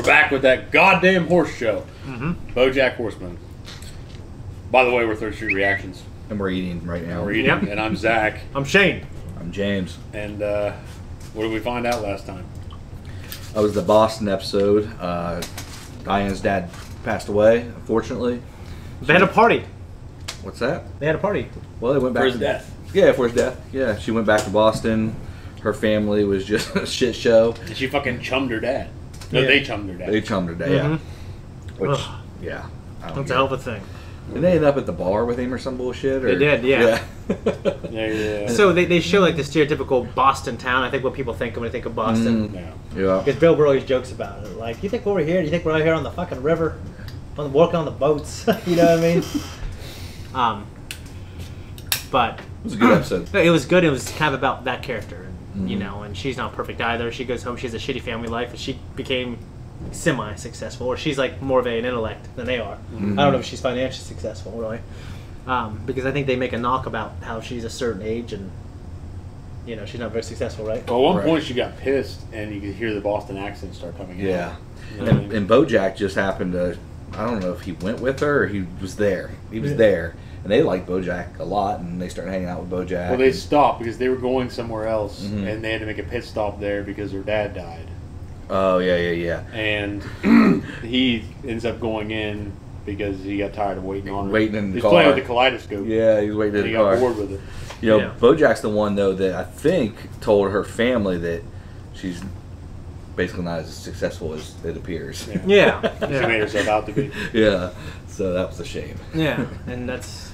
back with that goddamn horse show. BoJack Horseman. By the way, we're Third Street Reactions. And we're eating right now. We're eating, and I'm Zach. I'm Shane. I'm James. And what did we find out last time? That was the Boston episode. Diane's dad passed away, unfortunately. They had a party. What's that? They had a party. Well, they went back For his death. Yeah, for his death. Yeah, she went back to Boston. Her family was just a shit show. And she fucking chummed her dad. No, Yeah. they chummed her dad. They chummed her dad. Yeah. Which, Ugh. yeah. That's a hell of a thing. Did they end up at the bar with him or some bullshit? Or? They did, yeah. Yeah. So they show like the stereotypical Boston town. I think what people think when they think of Boston. Yeah. Because Bill Burr always jokes about it. Like, you think we're over here? You think we're out here on the fucking river? Working on the boats? You know what I mean? But It was a good episode. it was good. It was kind of about that character, you know. And she's not perfect either. She goes home. She has a shitty family life, and she became semi-successful, or she's like more of an intellect than they are. I don't know if she's financially successful, really, because I think they make a knock about how she's a certain age and you know she's not very successful, right? Well, at one point she got pissed, and you could hear the Boston accent start coming out. Yeah. You know what I mean? And BoJack just happened to, I don't know if he went with her or he was there. He was there. And they liked BoJack a lot, and they started hanging out with BoJack. Well, they stopped because they were going somewhere else, and they had to make a pit stop there because her dad died. Oh, yeah. And he ends up going in because he got tired of waiting on her. Waiting in the He's car. playing with the kaleidoscope. Yeah, he was waiting in And the he car. got bored with it. You know, Yeah. BoJack's the one, though, that I think told her family that she's basically not as successful as it appears. Yeah. She made herself out to be. Yeah. So that was a shame. Yeah, and that's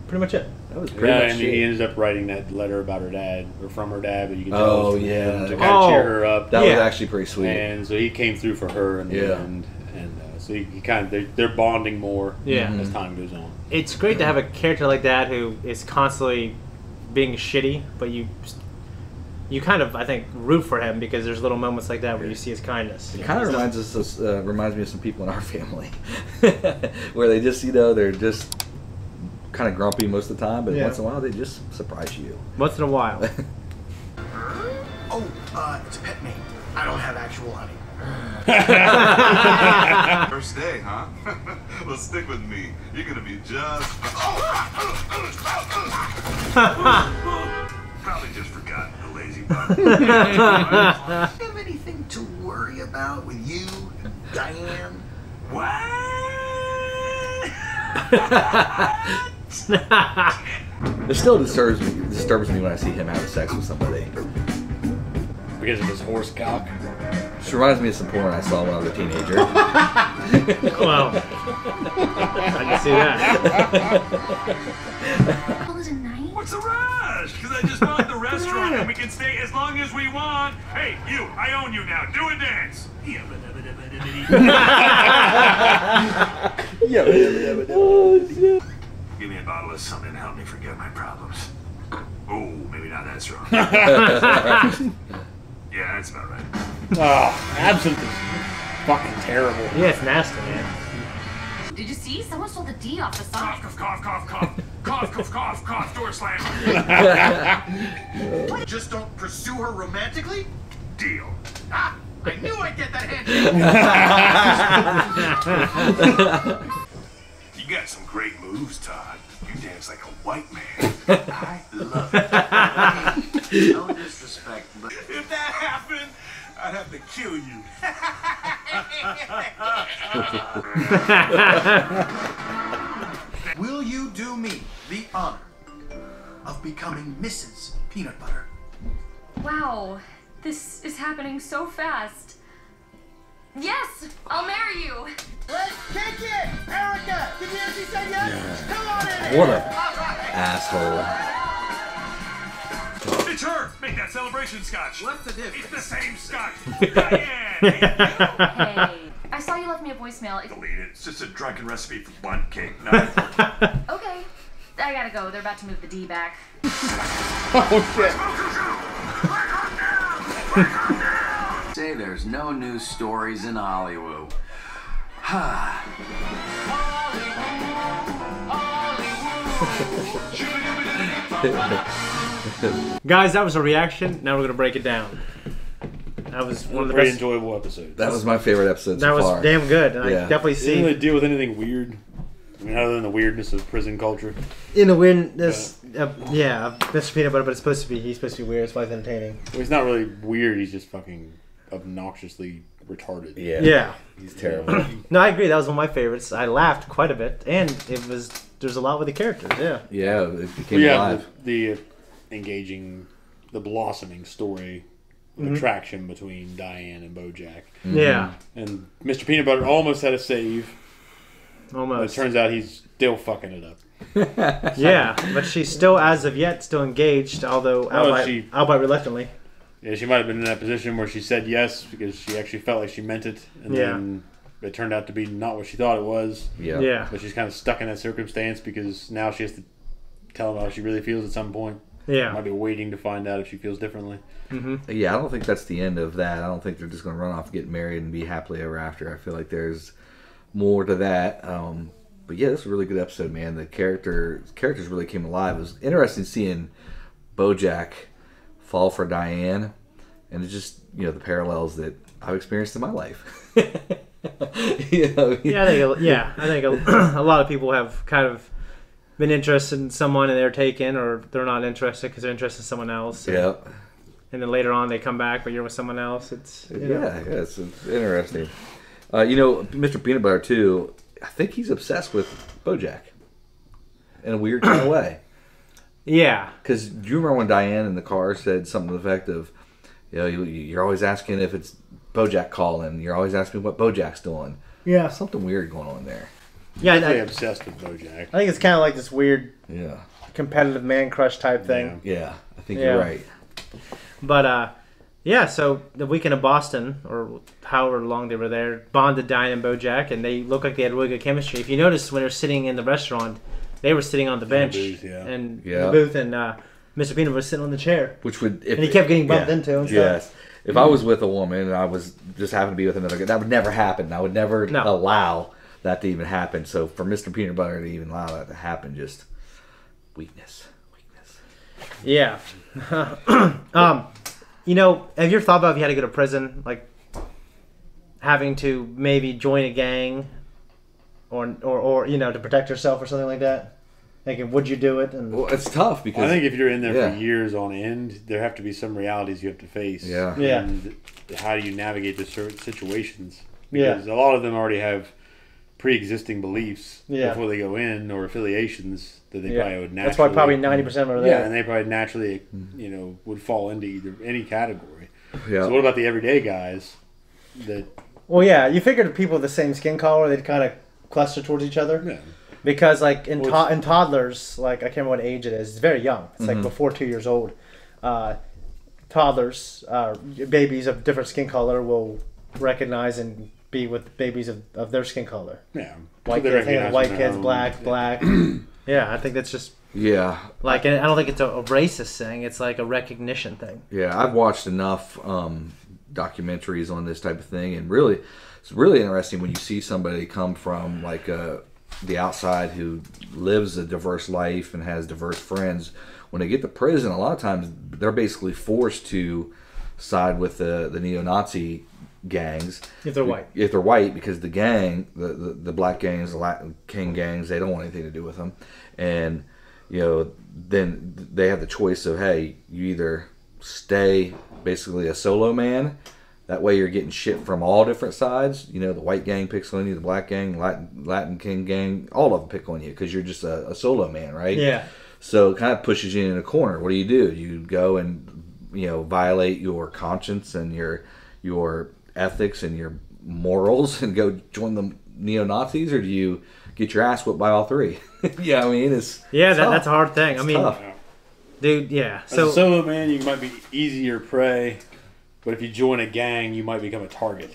pretty much it. That was pretty Yeah, much and it. he ended up writing that letter about her dad, or from her dad, but you can tell Oh, it was from yeah. him to kind of cheer her up. That was Yeah. actually pretty sweet. And so he came through for her in the end. And so he kind of, they're bonding more as time goes on. It's great to have a character like that who is constantly being shitty, but you kind of, I think, root for him because there's little moments like that where you see his kindness. It kind of reminds me of some people in our family, where they just, they're just kind of grumpy most of the time, but once in a while they just surprise you. Once in a while. It's a pet name. I don't have actual honey. First day, huh? Well, stick with me. You're gonna be just... Probably just forgot the lazy bug. Do you have anything to worry about with you, Diane? What? It still disturbs me when I see him having sex with somebody. Because of his horse cock. It reminds me of some porn I saw when I was a teenager. Well, I can see that. What's the rush? Because I just bought the restaurant and we can stay as long as we want. Hey, you, I own you now. Do a dance. Give me a bottle of something to help me forget my problems. Oh, maybe not that strong. Yeah, that's about right. Oh, absinthe is fucking terrible. Yeah, it's nasty, man. Did you see? Someone stole the D off the sign. Cough, cough, cough, cough, cough, cough, cough, cough, door slam. Just don't pursue her romantically? Deal. Ah, I knew I'd get that handshake. You got some great moves, Todd. You dance like a white man. I love it. No disrespect, but If that happened, I'd have to kill you. will you do me the honor of becoming Mrs. Peanut Butter? Wow, this is happening so fast. Yes, I'll marry you. Let's kick it! Erica, did you hear she said yes? Come on in! What a asshole. It's her! Make that celebration scotch! What's the difference? It's the same scotch! Diane! Hey, I saw you left me a voicemail. Delete it. It's just a drunken recipe for bunt cake. Not important. Okay, I gotta go. They're about to move the D back. Oh, shit. Say there's no news stories in Hollywood. Guys, that was a reaction. Now we're going to break it down. That was one of the very best. enjoyable episodes. That was my favorite episode so far. That was damn good, and I definitely Didn't see. really deal with anything weird. I mean, other than the weirdness of prison culture. In the weirdness, Mr. Peanut Butter, but he's supposed to be weird. It's why it's entertaining. Well, he's not really weird. He's just fucking obnoxiously retarded. Yeah. He's terrible. No, I agree. That was one of my favorites. I laughed quite a bit, and there's a lot with the characters. Yeah. Yeah, it became alive. The engaging, the blossoming story of attraction between Diane and BoJack. Yeah. And Mr. Peanut Butter almost had a save. Almost. But it turns out he's still fucking it up. Yeah, but she's still, as of yet, still engaged, although albeit reluctantly. Yeah, she might have been in that position where she said yes because she actually felt like she meant it, and then it turned out to be not what she thought it was. Yeah. But she's kind of stuck in that circumstance because now she has to tell him how she really feels at some point. Yeah. Might be waiting to find out if she feels differently. Mm-hmm. Yeah, I don't think that's the end of that. I don't think they're just going to run off and get married and be happily ever after. I feel like there's more to that. But yeah, this was a really good episode, man. The characters really came alive. It was interesting seeing BoJack fall for Diane, and it's just, the parallels that I've experienced in my life. I think a lot of people have kind of been interested in someone and they're taken, or they're not interested because they're interested in someone else. Yeah. And then later on they come back, but you're with someone else. It's it's interesting. Mr. Peanut Butter too. I think he's obsessed with BoJack in a weird kind of way. Yeah. Because do you remember when Diane in the car said something to the effect of, you're always asking if it's BoJack calling. You're always asking what BoJack's doing. Yeah. Something weird going on there. Yeah, I'm really obsessed with BoJack. I think it's kind of like this weird, competitive man crush type thing. Yeah, I think you're right. But so the weekend in Boston, or however long they were there, bonded Diane and BoJack, and they looked like they had really good chemistry. If you notice, when they were sitting in the restaurant, they were sitting on the bench and the booth, and Mr. Peanut was sitting on the chair, and he kept getting bumped into and stuff. Yes. If I was with a woman and I was just happened to be with another guy, that would never happen. I would never allow that to even happen. So for Mr. Peanut Butter to even allow that to happen, just weakness. Yeah. Have you ever thought about if you had to go to prison, like having to maybe join a gang, or to protect yourself or something like that? Like, would you do it? And well, it's tough because I think if you're in there for years on end, there have to be some realities you have to face. Yeah. And how do you navigate the certain situations? Because a lot of them already have pre-existing beliefs before they go in, or affiliations that they probably would naturally. That's why probably 90% are there. Yeah, and they probably naturally, would fall into any category. Yeah. So what about the everyday guys that? Well, yeah, you figured people with the same skin color, they'd kind of cluster towards each other. Yeah. Because like in toddlers, like I can't remember what age it is. It's very young. It's like before 2 years old. Toddlers, babies of different skin color will recognize and be with babies of their skin color. Yeah. White kids, black. Yeah, I think that's just like, and I don't think it's a racist thing. It's like a recognition thing. Yeah, I've watched enough documentaries on this type of thing, and really, it's really interesting when you see somebody come from like the outside who lives a diverse life and has diverse friends. When they get to prison, a lot of times they're basically forced to side with the neo-Nazi gangs. If they're white. If they're white, because the gang, the black gangs, the Latin King gangs, they don't want anything to do with them. And, then they have the choice of, hey, you either stay basically a solo man. That way you're getting shit from all different sides. The white gang picks on you, the black gang, Latin King gang, all of them pick on you because you're just a solo man, right? Yeah. So it kind of pushes you in a corner. What do? You go and, violate your conscience and your ethics and your morals and go join the neo-Nazis, or do you get your ass whipped by all three? Yeah, I mean, it's that's a hard thing. It's tough. Dude, yeah. As a solo man, you might be easier prey, but if you join a gang, you might become a target.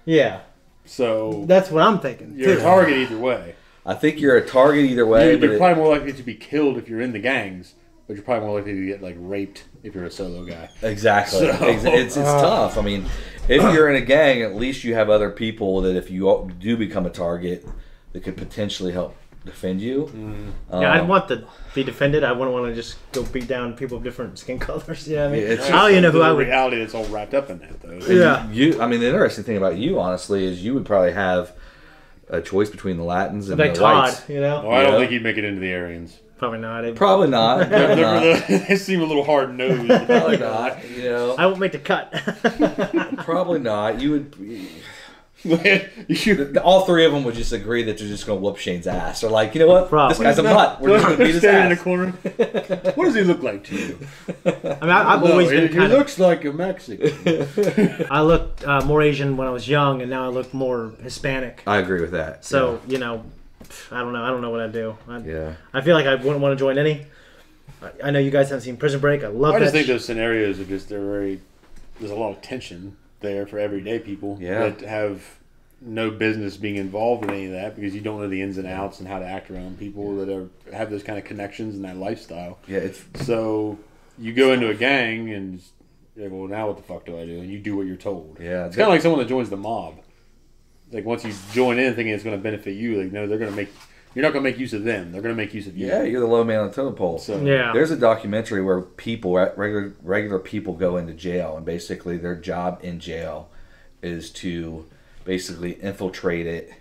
Yeah. So that's what I'm thinking. You're a target either way. I think you're a target either way. You're probably more likely to be killed if you're in the gangs, but you're probably more likely to get raped if you're a solo guy. Exactly. So, it's tough. I mean, if you're in a gang, at least you have other people that if you do become a target, that could potentially help defend you. Yeah, I'd want to be defended. I wouldn't want to just go beat down people of different skin colors. Yeah, I mean, it's I don't even know who I would. Reality that's all wrapped up in that, though. Yeah. I mean, the interesting thing about you, honestly, is you would probably have a choice between the Latins and Like the Todd, whites. you know? Oh, I don't think he'd make it into the Aryans. Probably not. Probably not. They seem a little hard nosed. Probably not. You know, I won't make the cut. probably not. You would. All three of them would just agree that they're just going to whoop Shane's ass. They're like, you know what? Probably. This guy's a mutt. We're just going to beat his Standing in ass. the corner. What does he look like to you? I mean, I've always been he kind of. looks like a Mexican. I looked more Asian when I was young, and now I look more Hispanic. I agree with that. So you know, I don't know. I don't know what I'd do. Yeah. I feel like I wouldn't want to join any. I know you guys haven't seen Prison Break. I love I that. just think those scenarios are just there's a lot of tension there for everyday people that have no business being involved in any of that because you don't know the ins and outs and how to act around people that have those kind of connections and that lifestyle. Yeah, so you go into a gang and you're like, well, now what the fuck do I do? And you do what you're told. Yeah, it's kind of like someone that joins the mob. Like once you join in thinking it's going to benefit you, like no, you're not going to make use of them. They're going to make use of you. Yeah, you're the low man on the totem pole. So yeah, there's a documentary where regular people go into jail, and basically their job in jail is to basically infiltrate it,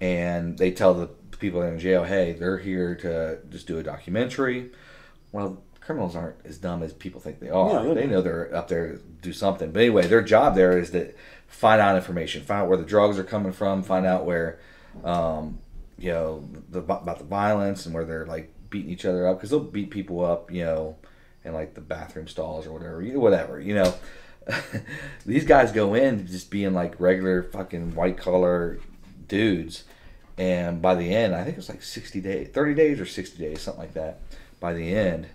and they tell the people in jail, hey, they're here to just do a documentary. Well, criminals aren't as dumb as people think they are. Yeah, they know they're up there to do something. But anyway, their job there is to find out information, find out where the drugs are coming from, find out where, about the violence and where they're like beating each other up, because they'll beat people up, in like the bathroom stalls or whatever, These guys go in just being like regular fucking white collar dudes, and by the end, I think it's like 60 days, 30 days or 60 days, something like that. By the end,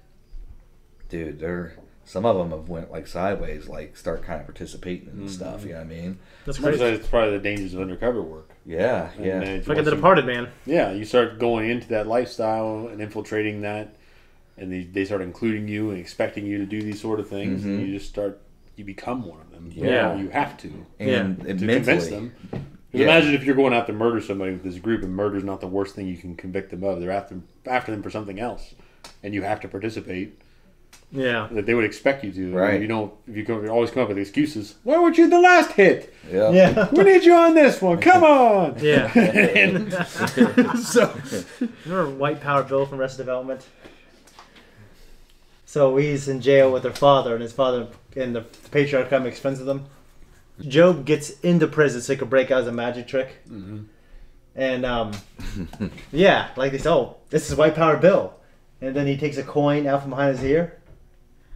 dude, some of them have went like sideways, like start kind of participating in stuff. You know what I mean? That's crazy. It's probably the dangers of undercover work. Yeah. It's like The Departed, man. Yeah, you start going into that lifestyle and infiltrating that, and they start including you and expecting you to do these sort of things, and you become one of them. Yeah. You have to. And to convince them. Imagine if you're going out to murder somebody with this group, and murder's not the worst thing you can convict them of. They're after them for something else, and you have to participate. Yeah, that they would expect you to. Right. If you always come up with excuses. Why weren't you the last hit? Yeah. We need you on this one. Come on. Yeah. So, remember White Power Bill from Arrested Development? So he's in jail with their father, and his father and the patriarch kind of makes friends with him. Job gets into prison so he could break out as a magic trick. Mm-hmm. And like they say, this is White Power Bill, and then he takes a coin out from behind his ear.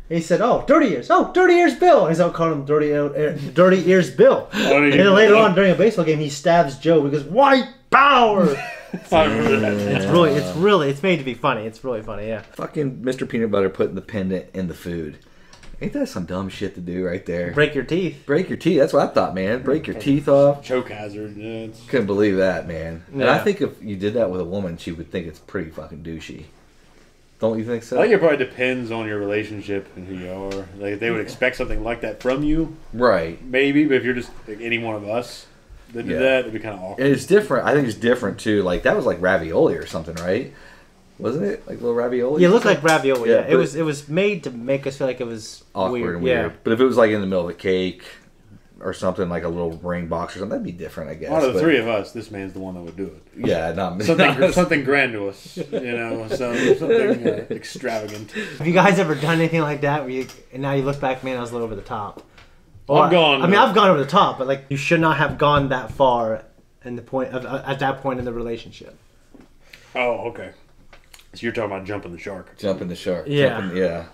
He said, dirty ears. Dirty ears Bill. And he's out calling him Dirty Ears Bill. And then later on during a baseball game, he stabs Joe. He goes, White Power. I remember that. It's made to be funny. It's really funny, yeah. Fucking Mr. Peanut Butter putting the pendant in the food. Ain't that some dumb shit to do right there? Break your teeth. Break your teeth. That's what I thought, man. Break your teeth off. Choke hazard. Yeah, Couldn't believe that, man. Yeah. And I think if you did that with a woman, she would think it's pretty fucking douchey. Don't you think so? I think it probably depends on your relationship and who you are. Like, if they would expect something like that from you, right? Maybe, but if you're just like any one of us that did that, it'd be kind of awkward. And it's different. I think it's different too. Like that was like ravioli or something, right? Wasn't it like little ravioli? Yeah, it looked like ravioli. Yeah, it was made to make us feel like it was awkward and weird. weird. But if it was like in the middle of a cake or something, like a little ring box or something, that'd be different, I guess. Out of the three of us, this man's the one that would do it. Yeah, not something grandiose, something extravagant. Have you guys ever done anything like that where and now you look back, man, I was a little over the top? Well, I've gone. I mean, I've gone over the top, but like you should not have gone that far in the point at that point in the relationship. Oh, okay. So you're talking about jumping the shark. Jumping the shark. Yeah.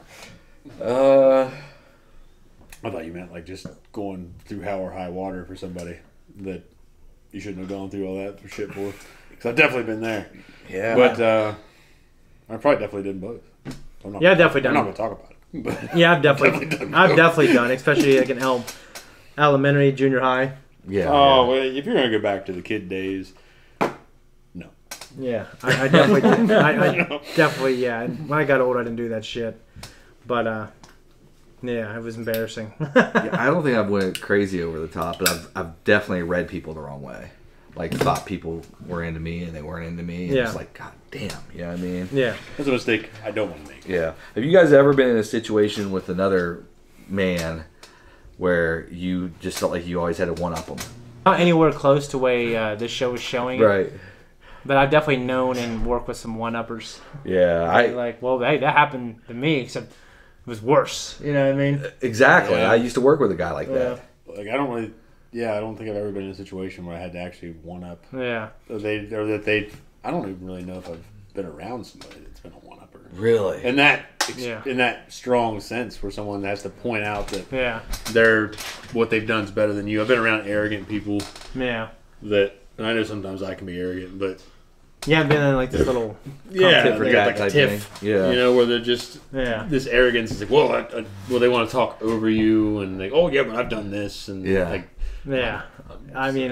I thought you meant like just going through hell or high water for somebody that you shouldn't have gone through all that for shit for. Because I've definitely been there. Yeah. But I probably definitely did both. I've definitely done. I'm not going to talk about it. But yeah, I've definitely done, especially like in elementary, junior high. Yeah. Oh, well, if you're going to go back to the kid days, no. Yeah, I definitely did. I definitely, yeah. When I got older, I didn't do that shit. But, yeah, it was embarrassing. Yeah, I don't think I've went crazy over the top, but I've definitely read people the wrong way. like thought people were into me and they weren't into me. And it's like, God damn, you know what I mean? Yeah. That's a mistake I don't want to make. Yeah. Have you guys ever been in a situation with another man where you just felt like you always had to one-up them? Not anywhere close to where this show was showing it. Right. But I've definitely known and worked with some one-uppers. Yeah. Hey, that happened to me, except it was worse. You know what I mean? Exactly. Yeah. I used to work with a guy like that. Like, I don't think I've ever been in a situation where I had to actually one-up. Yeah. I don't even really know if I've been around somebody that's been a one-upper. Really? In that strong sense where someone has to point out that what they've done is better than you. I've been around arrogant people. Yeah. And I know sometimes I can be arrogant, but yeah, I've been in like this little tit for tat like a type tiff. thing. Yeah. You know, where they're just this arrogance is like, they want to talk over you and like, oh yeah, but I've done this and like. Yeah, I mean,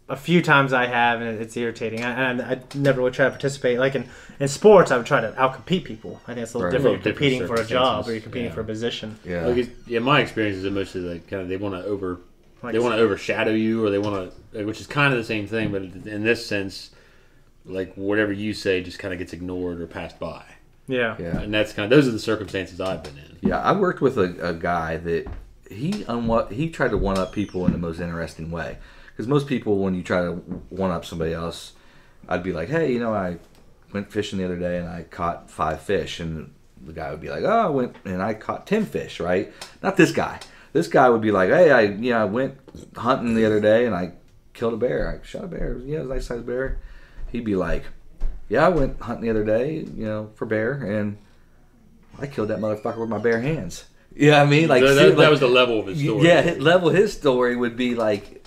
a few times I have, and it's irritating. I never would try to participate. Like in sports, I would try to outcompete people. I think it's a little different. You're competing for a job or you're competing for a position. Yeah. Like, my experience is mostly like kind of they want to overshadow you, or they want to, which is kind of the same thing, but in this sense, like whatever you say just kind of gets ignored or passed by. Yeah. Yeah. And that's those are the circumstances I've been in. Yeah, I worked with a guy that he tried to one up people in the most interesting way. Because most people, when you try to one up somebody else, I'd be like, hey, I went fishing the other day and I caught 5 fish, and the guy would be like, oh, I went and I caught 10 fish, right? Not this guy. This guy would be like, hey, I went hunting the other day and I killed a bear. I shot a bear. Yeah, it was a nice sized bear. He'd be like, yeah, I went hunting the other day, for bear, and I killed that motherfucker with my bare hands. You know what I mean? Like that was the level of his story. Yeah, his story would be like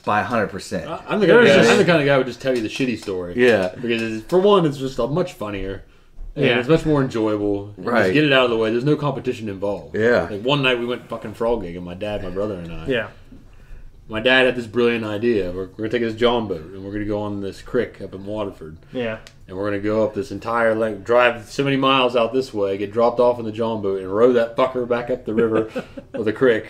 by 100%. I'm the kind of guy who would just tell you the shitty story. Yeah. Because for one, it's just much funnier. And it's much more enjoyable. Right. Just get it out of the way. There's no competition involved. Yeah. Like one night we went fucking frog gigging, my dad, my brother, and I. Yeah. My dad had this brilliant idea. We're going to take this John boat and we're going to go on this creek up in Waterford. Yeah. And we're going to go up this entire length, drive so many miles out this way, get dropped off in the John boat, and row that fucker back up the river or the creek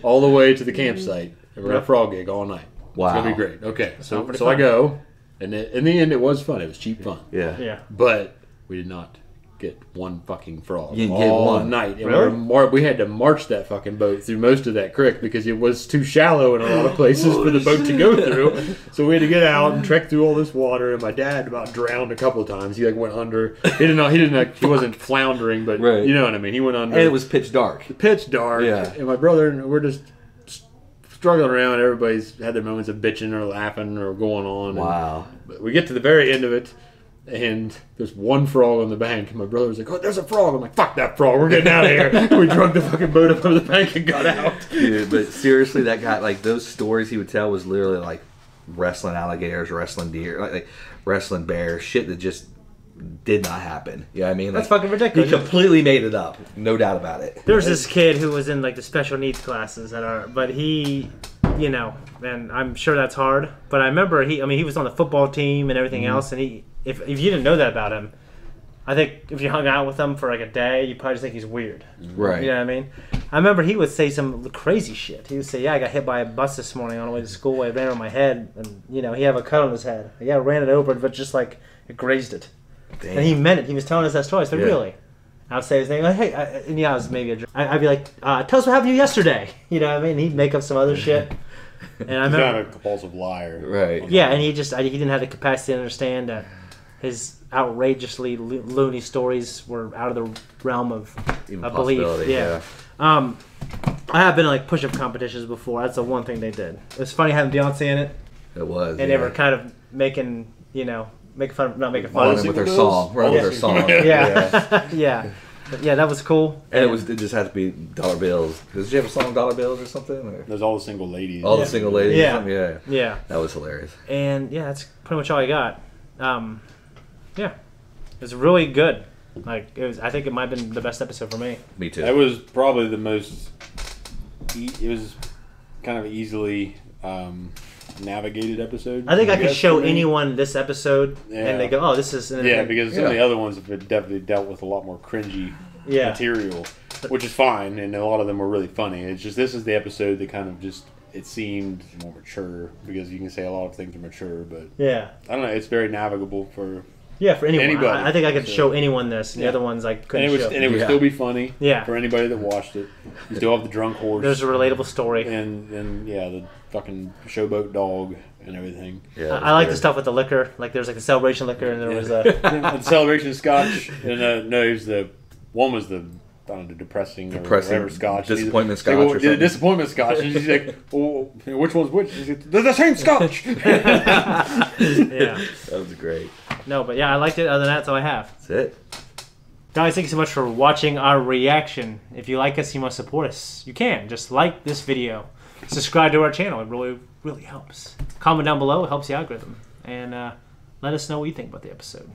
all the way to the campsite. And we're going to frog gig all night. Wow. It's going to be great. Okay. So fun. I go, and in the end it was fun. It was cheap fun. Yeah. Yeah. But we did not get one fucking frog You didn't get all one. night. And Really? we had to march that fucking boat through most of that creek because it was too shallow in a lot of places for the boat to go through. So we had to get out and trek through all this water. And my dad about drowned a couple of times. He went under. He wasn't floundering, but Right. you know what I mean. He went under. And it was pitch dark. Pitch dark. Yeah. And my brother and we're just struggling around. Everybody's had their moments of bitching or laughing or going on. Wow. But we get to the very end of it. And there's one frog on the bank, and my brother was like, "Oh, there's a frog." I'm like, "Fuck that frog! We're getting out of here." We drug the fucking boat up over the bank and got out. Dude, but seriously, that guy, like those stories he would tell was literally like wrestling alligators, wrestling deer, like wrestling bears, shit that just did not happen. You know what I mean? That's Like, fucking ridiculous. He completely made it up, no doubt about it. There's this kid who was in like the special needs classes but he, and I'm sure that's hard. But I remember he was on the football team and everything else, and if you didn't know that about him, I think if you hung out with him for like a day, you probably just think he's weird. Right. You know what I mean? I remember he would say some crazy shit. He would say, "Yeah, I got hit by a bus this morning on the way to school. It ran over my head, and he had a cut on his head. Yeah, I ran it over, but just like it grazed it." Damn. And he meant it. He was telling us that story. So really, I'd say his name. Like, hey, I was maybe I'd be like, "Tell us what happened to you yesterday." You know what I mean? He'd make up some other shit. And I He's remember, not a compulsive liar. Right. yeah, and he didn't have the capacity to understand that his outrageously loony stories were out of the realm of Even a belief. possibility, Yeah. I have been in like push-up competitions before. That's the one thing they did. It was funny having Beyonce in it, It was. and they were kind of making fun, not making fun. running with their song. Running with their song. Yeah, yeah. But yeah, that was cool. And it just had to be dollar bills. Did you have a song Dollar Bills or something? Or? There's all the single ladies. All the single ladies. Yeah. Or something? Yeah. Yeah, That was hilarious. and yeah, that's pretty much all I got. Yeah, it was really good. Like I think it might have been the best episode for me. Me too. That was probably the most. It was kind of easily navigated episode. I think I could guess, show for me. anyone this episode, and they go, "Oh, this is." Yeah, because some of the other ones have definitely dealt with a lot more cringy material, which is fine, and a lot of them were really funny. It's just this is the episode that kind of just it seemed more mature, because you can say a lot of things are mature, but Yeah. I don't know. It's very navigable for For anyone. anybody. I think I could show anyone this, and the other ones I couldn't show. And it would still be funny. Yeah. For anybody that watched it. You still have the drunk horse. There's a relatable story. And the fucking showboat dog and everything. Yeah, I like the stuff with the liquor. Like there's like a celebration liquor, and there was a and celebration scotch. And no, it was the one was the. I don't know, depressing or whatever scotch. Disappointment scotch. Or something. Disappointment scotch. And she's like, well, which one's which? She's like, they're the same scotch. Yeah. That was great. No, but yeah, I liked it. Other than that, that's all I have. That's it. Guys, thank you so much for watching our reaction. If you like us, you must support us. You can. Just like this video. Subscribe to our channel. It really, really helps. Comment down below. It helps the algorithm. And let us know what you think about the episode.